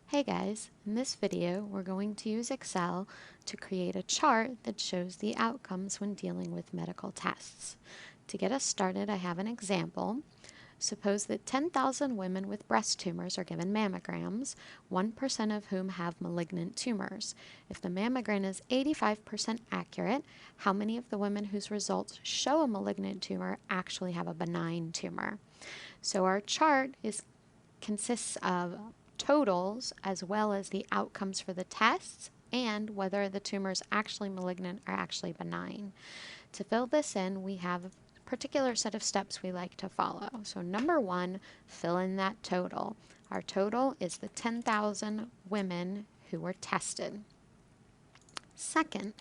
Hey guys, in this video we're going to use Excel to create a chart that shows the outcomes when dealing with medical tests. To get us started, I have an example. Suppose that 10,000 women with breast tumors are given mammograms, 1% of whom have malignant tumors. If the mammogram is 85% accurate, how many of the women whose results show a malignant tumor actually have a benign tumor? So our chart consists of totals as well as the outcomes for the tests and whether the tumor is actually malignant or actually benign. To fill this in, we have a particular set of steps we like to follow. So number one, fill in that total. Our total is the 10,000 women who were tested. Second,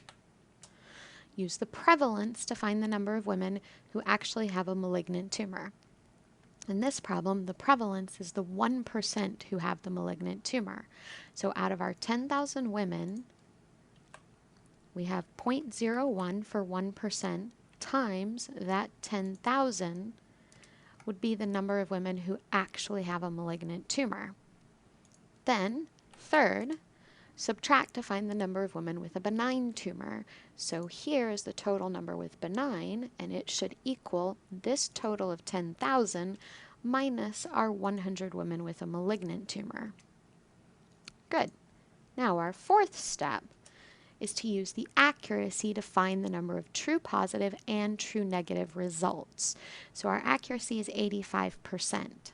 use the prevalence to find the number of women who actually have a malignant tumor. In this problem, the prevalence is the 1% who have the malignant tumor. So out of our 10,000 women, we have 0.01 for 1% times that 10,000 would be the number of women who actually have a malignant tumor. Then, third, subtract to find the number of women with a benign tumor. So here is the total number with benign, and it should equal this total of 10,000 minus our 100 women with a malignant tumor. Good. Now our fourth step is to use the accuracy to find the number of true positive and true negative results. So our accuracy is 85%.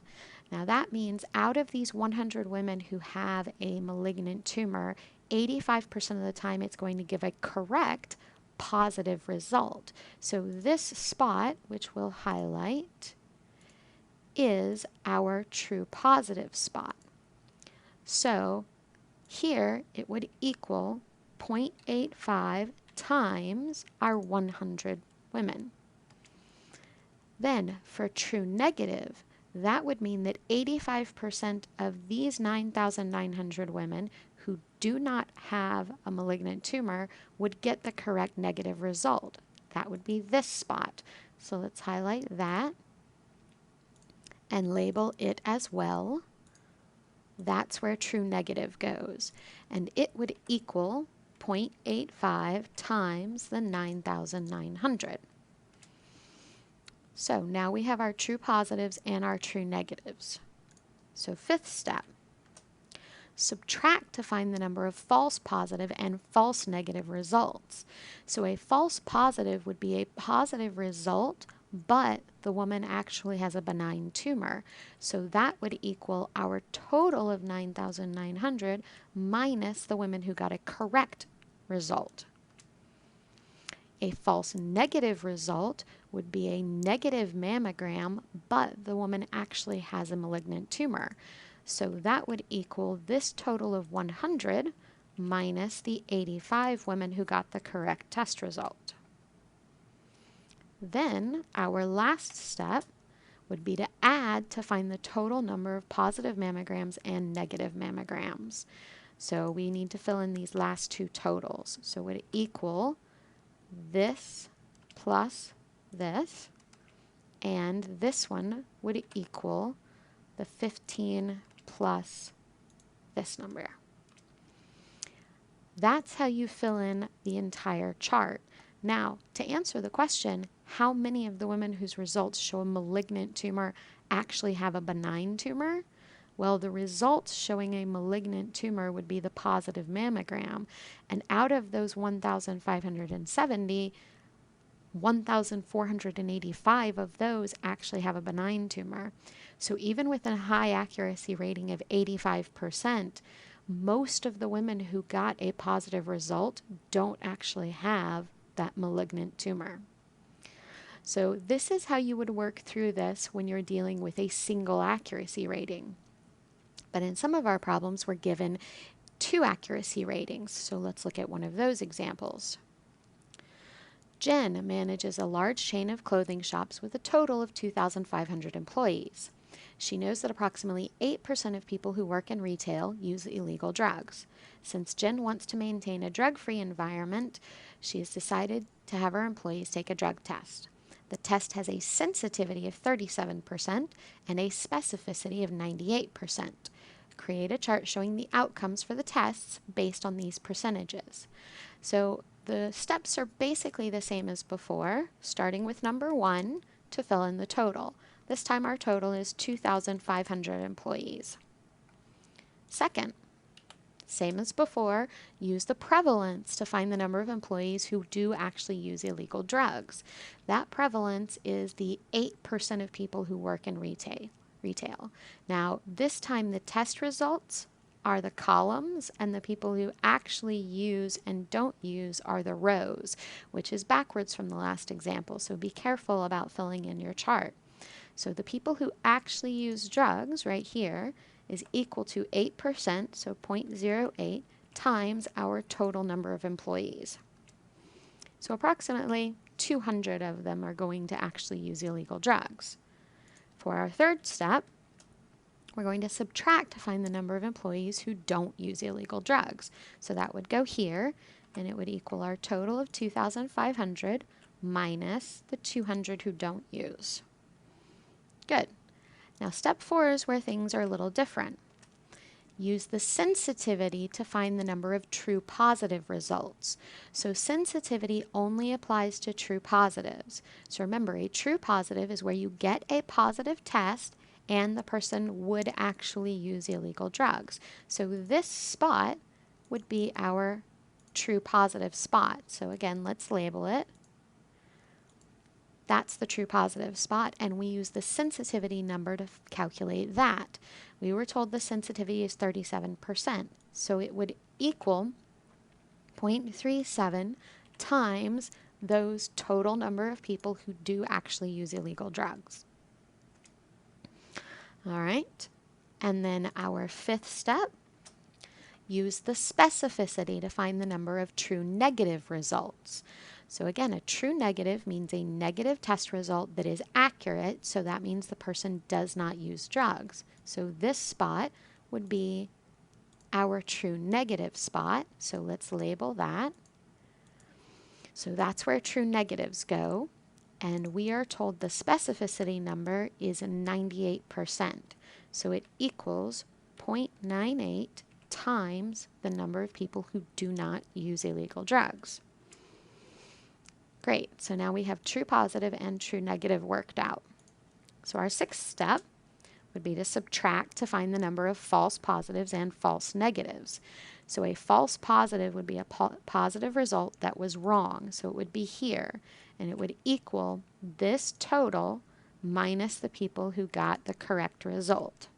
Now that means out of these 100 women who have a malignant tumor, 85% of the time it's going to give a correct positive result. So this spot, which we'll highlight, is our true positive spot. So here it would equal 0.85 times our 100 women. Then for true negative, that would mean that 85% of these 9,900 women who do not have a malignant tumor would get the correct negative result. That would be this spot. So let's highlight that and label it as well. That's where true negative goes. And it would equal 0.85 times the 9,900. So now we have our true positives and our true negatives. So fifth step, subtract to find the number of false positive and false negative results. So a false positive would be a positive result, but the woman actually has a benign tumor. So that would equal our total of 9,900 minus the women who got a correct result. A false negative result would be a negative mammogram, but the woman actually has a malignant tumor. So that would equal this total of 100 minus the 85 women who got the correct test result. Then our last step would be to add to find the total number of positive mammograms and negative mammograms. So we need to fill in these last two totals. So it would equal this plus this, and this one would equal the 15 plus this number. That's how you fill in the entire chart. Now, to answer the question, how many of the women whose results show a malignant tumor actually have a benign tumor? Well, the results showing a malignant tumor would be the positive mammogram, and out of those 1,570, 1,485 of those actually have a benign tumor. So even with a high accuracy rating of 85%, most of the women who got a positive result don't actually have that malignant tumor. So this is how you would work through this when you're dealing with a single accuracy rating. But in some of our problems, we're given two accuracy ratings. So let's look at one of those examples. Jen manages a large chain of clothing shops with a total of 2,500 employees. She knows that approximately 8% of people who work in retail use illegal drugs. Since Jen wants to maintain a drug-free environment, she has decided to have her employees take a drug test. The test has a sensitivity of 37% and a specificity of 98%. create a chart showing the outcomes for the tests based on these percentages. So the steps are basically the same as before, starting with number 1 to fill in the total. This time our total is 2,500 employees. Second, same as before, use the prevalence to find the number of employees who do actually use illegal drugs. That prevalence is the 8% of people who work in retail. Now, this time the test results are the columns and the people who actually use and don't use are the rows, which is backwards from the last example, so be careful about filling in your chart. So the people who actually use drugs right here is equal to 8%, so 0.08, times our total number of employees. So approximately 200 of them are going to actually use illegal drugs. For our third step, we're going to subtract to find the number of employees who don't use illegal drugs. So that would go here, and it would equal our total of 2,500 minus the 200 who don't use. Good. Now step 4 is where things are a little different. Use the sensitivity to find the number of true positive results. So sensitivity only applies to true positives. So remember, a true positive is where you get a positive test and the person would actually use illegal drugs. So this spot would be our true positive spot. So again, let's label it. That's the true positive spot, and we use the sensitivity number to calculate that. We were told the sensitivity is 37%, so it would equal 0.37 times those total number of people who do actually use illegal drugs. All right, and then our fifth step, use the specificity to find the number of true negative results. So again, a true negative means a negative test result that is accurate, so that means the person does not use drugs. So this spot would be our true negative spot, so let's label that. So that's where true negatives go, and we are told the specificity number is 98%, so it equals 0.98 times the number of people who do not use illegal drugs. Great, so now we have true positive and true negative worked out. So our sixth step would be to subtract to find the number of false positives and false negatives. So a false positive would be a positive result that was wrong, so it would be here, and it would equal this total minus the people who got the correct result.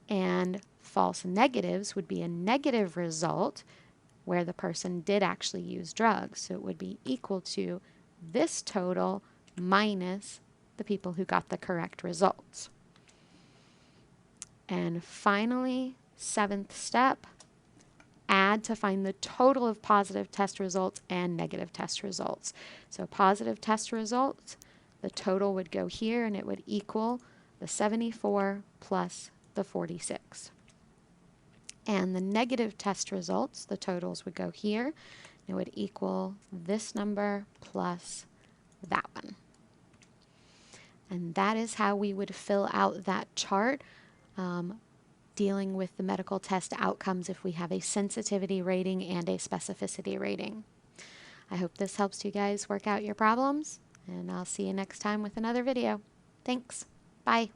And false negatives would be a negative result where the person did actually use drugs. So it would be equal to this total minus the people who got the correct results. And finally, seventh step, add to find the total of positive test results and negative test results. So positive test results, the total would go here and it would equal the 74 plus the 46. And the negative test results, the totals would go here. It would equal this number plus that one. And that is how we would fill out that chart dealing with the medical test outcomes if we have a sensitivity rating and a specificity rating. I hope this helps you guys work out your problems, and I'll see you next time with another video. Thanks. Bye.